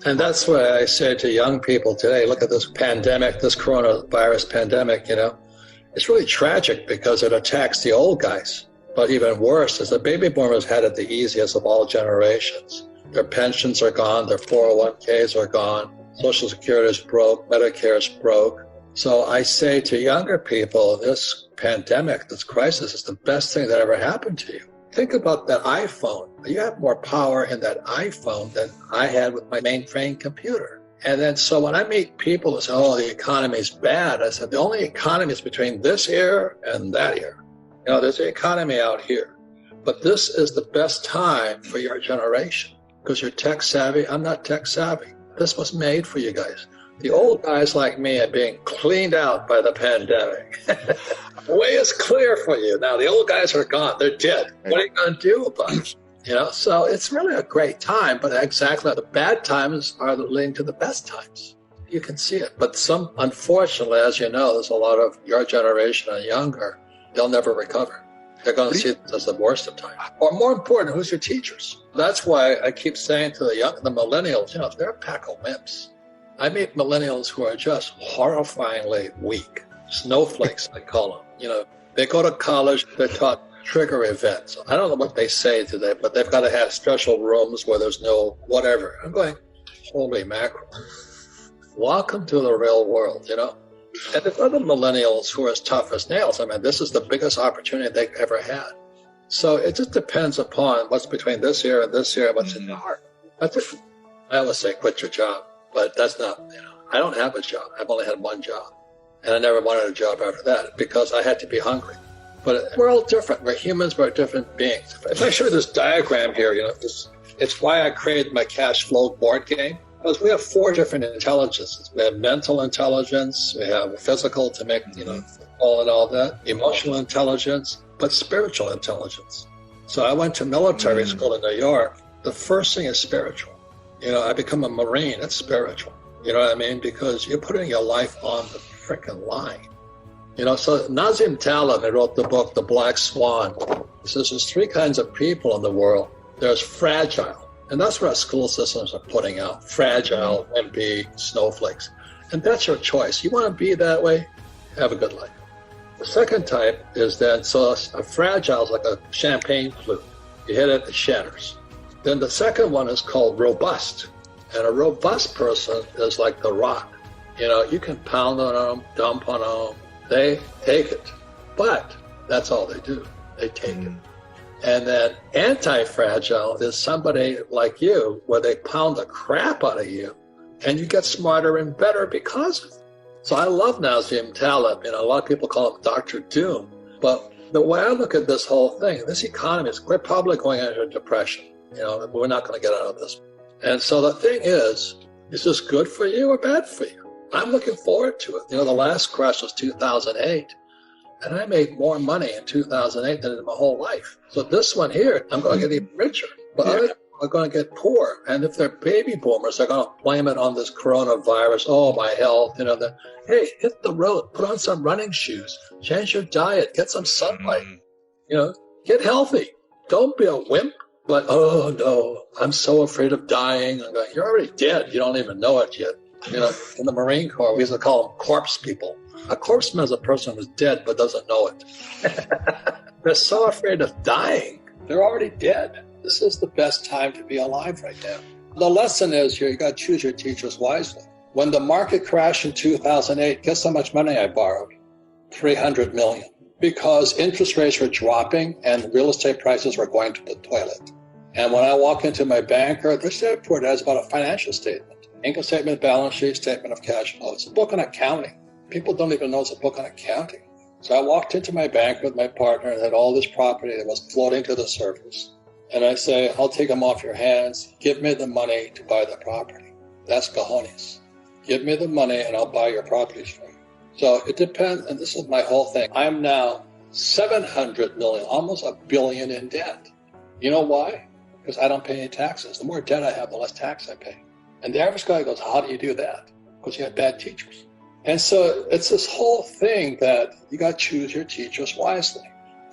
And that's what I say to young people today. Look at this pandemic, this coronavirus pandemic, It's really tragic because it attacks the old guys. But even worse is the baby boomers had it the easiest of all generations. Their pensions are gone, their 401ks are gone, Social Security is broke, Medicare is broke. So I say to younger people, this pandemic, this crisis is the best thing that ever happened to you. Think about that iPhone. You have more power in that iPhone than I had with my mainframe computer. And then so when I meet people who say, oh, the economy is bad, I said, the only economy is between this ear and that ear. There's an economy out here. But this is the best time for your generation because you're tech savvy. I'm not tech savvy. This was made for you guys. The old guys like me are being cleaned out by the pandemic. The way is clear for you. Now, the old guys are gone. They're dead. What are you going to do about it? So it's really a great time, but exactly the bad times are leading to the best times. You can see it. But unfortunately, as you know, there's a lot of your generation and younger, they'll never recover. They're going to see it as the worst of times. Or more important, who's your teachers? That's why I keep saying to the millennials, they're a pack of wimps. I meet millennials who are just horrifyingly weak. Snowflakes, I call them. They go to college, they're taught trigger events. I don't know what they say today, but they've got to have special rooms where there's no whatever. I'm going, holy mackerel. Welcome to the real world, And there's other millennials who are as tough as nails. I mean, this is the biggest opportunity they've ever had. So it just depends upon what's between this ear and this ear and what's in the heart. That's it. I always say quit your job, but that's not, I don't have a job. I've only had one job. And I never wanted a job after that because I had to be hungry. But we're all different. We're humans. We're different beings. If I show you this diagram here, it's why I created my cash flow board game. Because we have 4 different intelligences. We have mental intelligence. We have physical to make, all and all that. Emotional intelligence, but spiritual intelligence. So I went to military school in New York. The first thing is spiritual. I become a Marine. It's spiritual. You know what I mean? Because you're putting your life on the freaking line. So Nassim Taleb, he wrote the book, The Black Swan. He says there's 3 kinds of people in the world. There's fragile. And that's what our school systems are putting out. Fragile, wimpy, snowflakes. And that's your choice. You want to be that way? Have a good life. The second type is that, so a fragile is like a champagne flute. You hit it, it shatters. Then the second one is called robust. And a robust person is like the rock. You can pound on them, dump on them. They take it. But that's all they do. They take it. And then anti-fragile is somebody like you where they pound the crap out of you and you get smarter and better because of it. So I love Nassim Taleb. A lot of people call him Dr. Doom. But the way I look at this whole thing, this economy we're probably going into a depression. We're not going to get out of this. And so the thing is this good for you or bad for you? I'm looking forward to it. The last crash was 2008. And I made more money in 2008 than in my whole life. So this one here, I'm going to get even richer. But other people are going to get poor. And if they're baby boomers, they're going to blame it on this coronavirus. Oh, my health. Hey, hit the road. Put on some running shoes. Change your diet. Get some sunlight. Get healthy. Don't be a wimp. But, oh, no, I'm so afraid of dying. I'm going, you're already dead. You don't even know it yet. In the Marine Corps, we used to call them corpse people. A corpseman is a person who's dead but doesn't know it. They're so afraid of dying. They're already dead. This is the best time to be alive right now. The lesson is you got to choose your teachers wisely. When the market crashed in 2008, guess how much money I borrowed? $300 million. Because interest rates were dropping and real estate prices were going to the toilet. And when I walk into my banker, the state report has about a financial statement. Income statement, balance sheet, statement of cash flow. It's a book on accounting. People don't even know it's a book on accounting. So I walked into my bank with my partner and had all this property that was floating to the surface. And I say, I'll take them off your hands. Give me the money to buy the property. That's cojones. Give me the money and I'll buy your properties for you. So it depends. And this is my whole thing. I'm now 700 million, almost $1 billion in debt. You know why? Because I don't pay any taxes. The more debt I have, the less tax I pay. And the average guy goes, how do you do that? Because you have bad teachers. And so it's this whole thing that you got to choose your teachers wisely.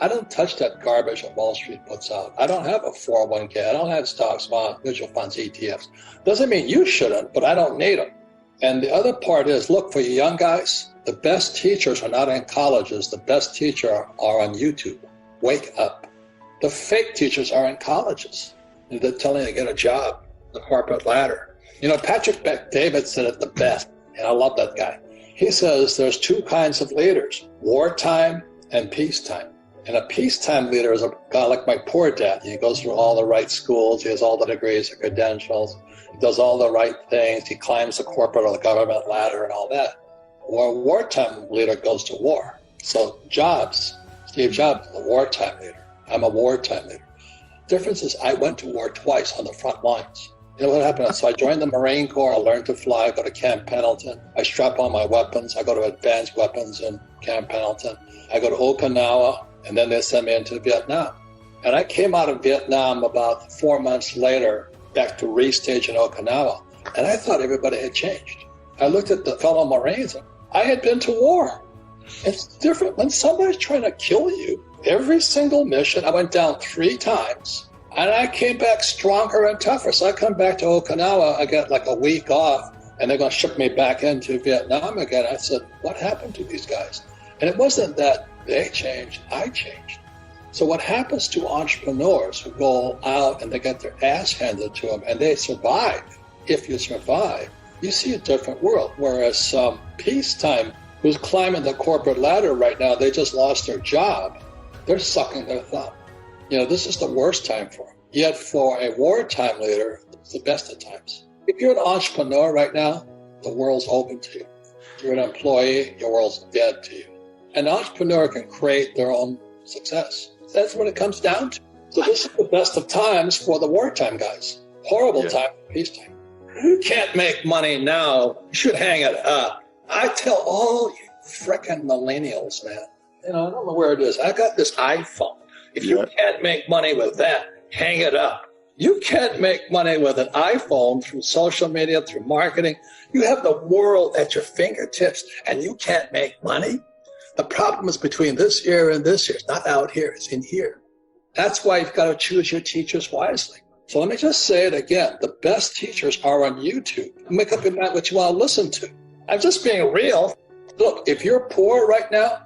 I don't touch that garbage that Wall Street puts out. I don't have a 401k. I don't have stocks, bonds, mutual funds, ETFs. Doesn't mean you shouldn't, but I don't need them. And the other part is, look, for you young guys, the best teachers are not in colleges. The best teachers are on YouTube. Wake up. The fake teachers are in colleges. They're telling you to get a job, the corporate ladder. You know, Patrick Bet-David said it the best, and I love that guy. He says there's two kinds of leaders, wartime and peacetime. And a peacetime leader is a guy like my poor dad. He goes through all the right schools. He has all the degrees, the credentials. He does all the right things. He climbs the corporate or the government ladder and all that. Or a wartime leader goes to war. So Steve Jobs is a wartime leader. I'm a wartime leader. Difference is I went to war twice on the front lines. You know what happened? So I joined the Marine Corps. I learned to fly. I go to Camp Pendleton. I strap on my weapons. I go to advanced weapons in Camp Pendleton. I go to Okinawa, and then they send me into Vietnam. And I came out of Vietnam about 4 months later, back to restage in Okinawa, and I thought everybody had changed. I looked at the fellow Marines, and I had been to war. It's different when somebody's trying to kill you. Every single mission, I went down 3 times, and I came back stronger and tougher. So I come back to Okinawa, I get like a week off, and they're going to ship me back into Vietnam again. I said, what happened to these guys? And it wasn't that they changed, I changed. So what happens to entrepreneurs who go out and they get their ass handed to them and they survive, if you survive, you see a different world. Whereas peacetime, who's climbing the corporate ladder right now, they just lost their job, they're sucking their thumb. You know, this is the worst time for them. Yet for a wartime leader, it's the best of times. If you're an entrepreneur right now, the world's open to you. If you're an employee, your world's dead to you. An entrepreneur can create their own success. That's what it comes down to. So this is the best of times for the wartime guys. Horrible time for peacetime. You can't make money now. You should hang it up. I tell all you frickin' millennials, man. You know, I don't know where it is. I got this iPhone. If you can't make money with that, hang it up. You can't make money with an iPhone through social media, through marketing. You have the world at your fingertips, and you can't make money. The problem is between this ear and this ear. It's not out here, it's in here. That's why you've got to choose your teachers wisely. So let me just say it again. The best teachers are on YouTube. Make up your mind what you want to listen to. I'm just being real. Look, if you're poor right now,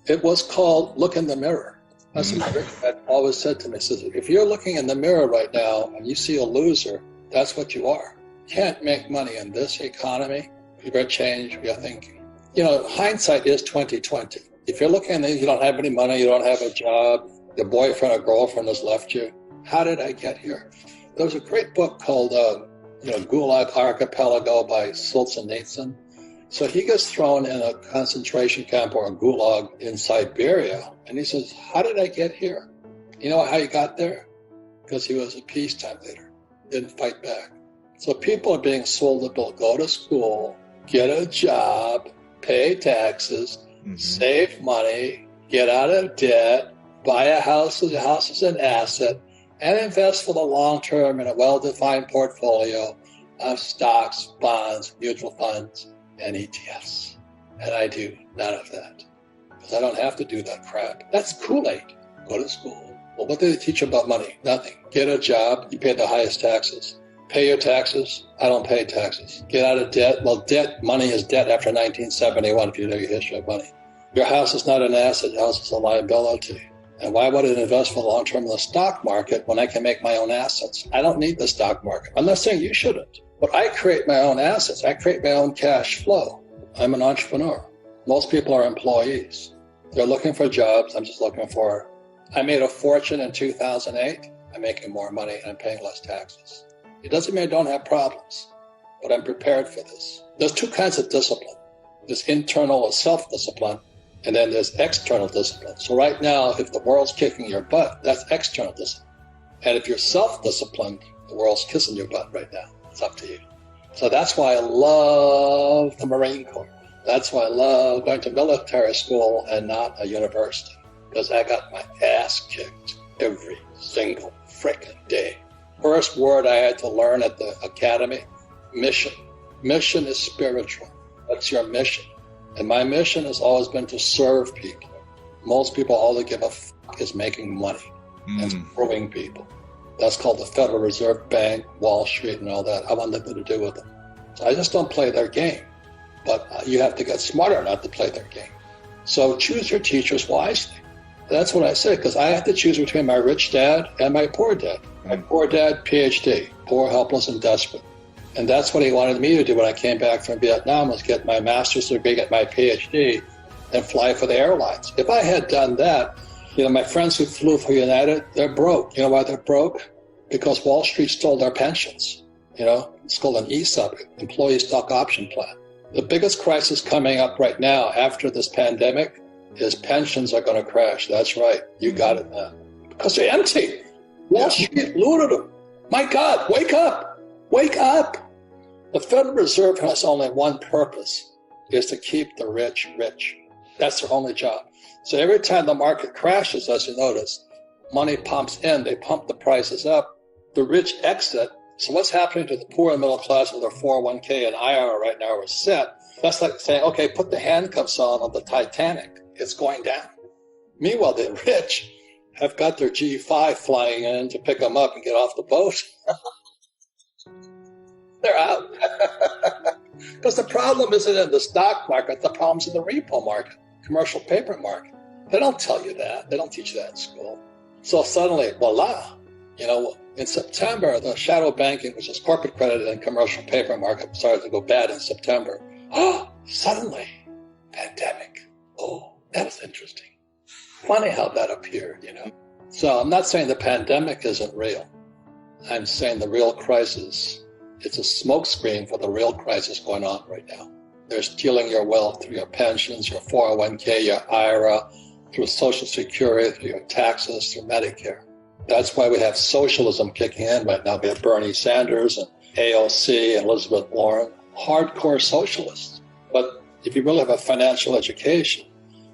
it was called look in the mirror. That's what Rick had always said to me. He says, if you're looking in the mirror right now and you see a loser, that's what you are. Can't make money in this economy. You better change your thinking. You know, hindsight is 2020. If you're looking and you don't have any money, you don't have a job, your boyfriend or girlfriend has left you, how did I get here? There was a great book called, Gulag Archipelago by Solzhenitsyn. So he gets thrown in a concentration camp or a gulag in Siberia, and he says, how did I get here? You know how he got there? Because he was a peacetime leader, didn't fight back. So people are being sold the bill, go to school, get a job, pay taxes, save money, get out of debt, buy a house. The house is an asset, and invest for the long term in a well-defined portfolio of stocks, bonds, mutual funds, and ETFs. And I do none of that because I don't have to do that crap. That's Kool-Aid. Go to school. Well, what do they teach about money? Nothing. Get a job. You pay the highest taxes. Pay your taxes. I don't pay taxes. Get out of debt. Well, money is debt after 1971 if you know your history of money. Your house is not an asset. Your house is a liability. And why would I invest for the long term in the stock market when I can make my own assets? I don't need the stock market. I'm not saying you shouldn't, but I create my own assets. I create my own cash flow. I'm an entrepreneur. Most people are employees. They're looking for jobs. I'm just looking for. I made a fortune in 2008. I'm making more money and I'm paying less taxes. It doesn't mean I don't have problems, but I'm prepared for this. There's two kinds of discipline. There's internal or self-discipline, and then there's external discipline. So right now, if the world's kicking your butt, that's external discipline. And if you're self-disciplined, the world's kissing your butt right now. It's up to you. So that's why I love the Marine Corps. That's why I love going to military school and not a university, because I got my ass kicked every single frickin' day. First word I had to learn at the academy, mission. Mission is spiritual. That's your mission. And my mission has always been to serve people. Most people, all they give a f stock is making money and screwing people. That's called the Federal Reserve Bank, Wall Street, and all that. I want nothing to do with them. So I just don't play their game. But you have to get smarter not to play their game. So choose your teachers wisely. That's what I say, because I have to choose between my rich dad and my poor dad. My poor dad, PhD, poor, helpless, and desperate. And that's what he wanted me to do when I came back from Vietnam, was get my master's degree, get my PhD, and fly for the airlines. If I had done that, my friends who flew for United, they're broke. You know why they're broke? Because Wall Street stole their pensions. It's called an ESOP, Employee Stock Option Plan. The biggest crisis coming up right now after this pandemic is pensions are going to crash. That's right. You got it now. Because they're empty. Wall Street looted them. My God, wake up. Wake up. The Federal Reserve has only one purpose, is to keep the rich rich. That's their only job. So every time the market crashes, as you notice, money pumps in, they pump the prices up, the rich exit. So what's happening to the poor and middle class with their 401k and IRA right now are set? That's like saying, okay, put the handcuffs on the Titanic. It's going down. Meanwhile, the rich have got their G5 flying in to pick them up and get off the boat. They're out. Because the problem isn't in the stock market. The problem's in the repo market, commercial paper market. They don't tell you that. They don't teach you that in school. So suddenly, voila, in September, the shadow banking, which is corporate credit and commercial paper market, started to go bad in September. Oh, suddenly, pandemic. Oh, that was interesting. Funny how that appeared, So I'm not saying the pandemic isn't real. I'm saying the real crisis, it's a smokescreen for the real crisis going on right now. They're stealing your wealth through your pensions, your 401k, your IRA, through Social Security, through your taxes, through Medicare. That's why we have socialism kicking in right now. We have Bernie Sanders and AOC and Elizabeth Warren, hardcore socialists. But if you really have a financial education,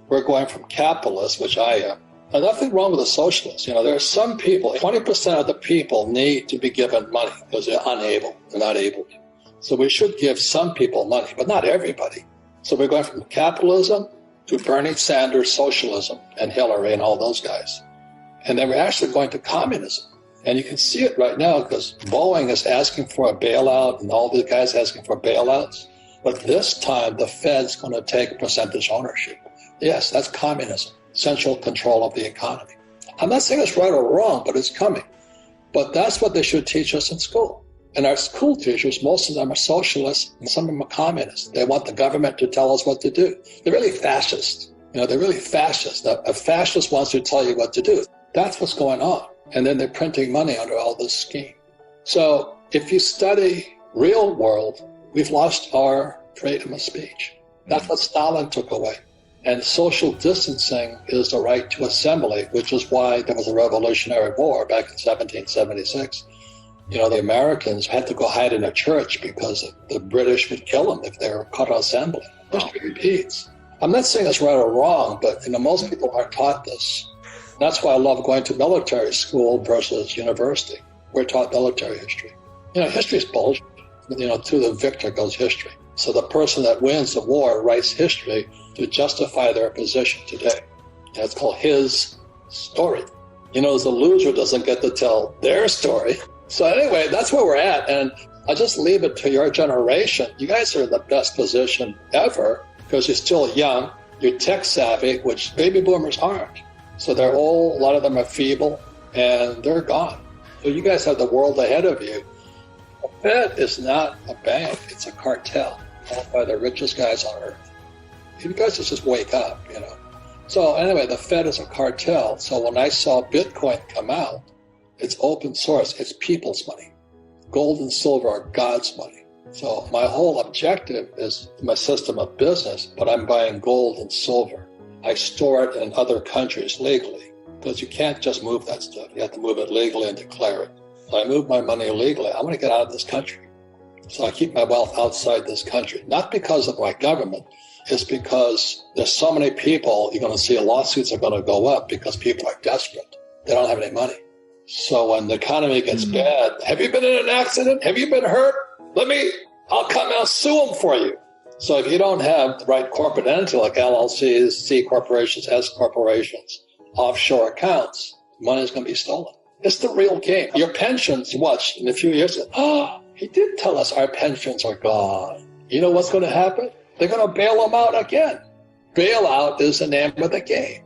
we're going from capitalists, which I am. There's nothing wrong with a socialist. There are some people, 20% of the people need to be given money because they're unable. They're not able to. So we should give some people money, but not everybody. So we're going from capitalism to Bernie Sanders socialism and Hillary and all those guys. And then we're actually going to communism. And you can see it right now because Boeing is asking for a bailout and all the guys asking for bailouts. But this time, the Fed's going to take percentage ownership. Yes, that's communism, central control of the economy. I'm not saying it's right or wrong, but it's coming. But that's what they should teach us in school. And our school teachers, most of them are socialists and some of them are communists. They want the government to tell us what to do. They're really fascist. They're really fascist. A fascist wants to tell you what to do. That's what's going on. And then they're printing money under all this scheme. So if you study real world, we've lost our freedom of speech. That's what Stalin took away. And social distancing is the right to assembly, which is why there was a Revolutionary War back in 1776. The Americans had to go hide in a church because the British would kill them if they were caught assembling. History repeats. I'm not saying it's right or wrong, but most people aren't taught this. That's why I love going to military school versus university. We're taught military history. History is bullshit. To the victor goes history. So the person that wins the war writes history to justify their position today. And it's called his story. The loser doesn't get to tell their story. So anyway, that's where we're at. And I'll just leave it to your generation. You guys are in the best position ever because you're still young. You're tech savvy, which baby boomers aren't. So they're old, a lot of them are feeble, and they're gone. So you guys have the world ahead of you. The Fed is not a bank, it's a cartel owned by the richest guys on earth. You guys just wake up, So anyway, the Fed is a cartel. So when I saw Bitcoin come out, it's open source, it's people's money. Gold and silver are God's money. So my whole objective is my system of business, but I'm buying gold and silver. I store it in other countries legally because you can't just move that stuff. You have to move it legally and declare it. So I move my money illegally. I want to get out of this country. So I keep my wealth outside this country, not because of my government. It's because there's so many people, you're going to see lawsuits are going to go up because people are desperate. They don't have any money. So when the economy gets bad, have you been in an accident? Have you been hurt? I'll come out sue them for you. So if you don't have the right corporate entity like LLCs, C corporations, S corporations, offshore accounts, money's going to be stolen. It's the real game. Your pensions, watch, in a few years, he did tell us our pensions are gone. You know what's going to happen? They're going to bail them out again. Bailout is the name of the game.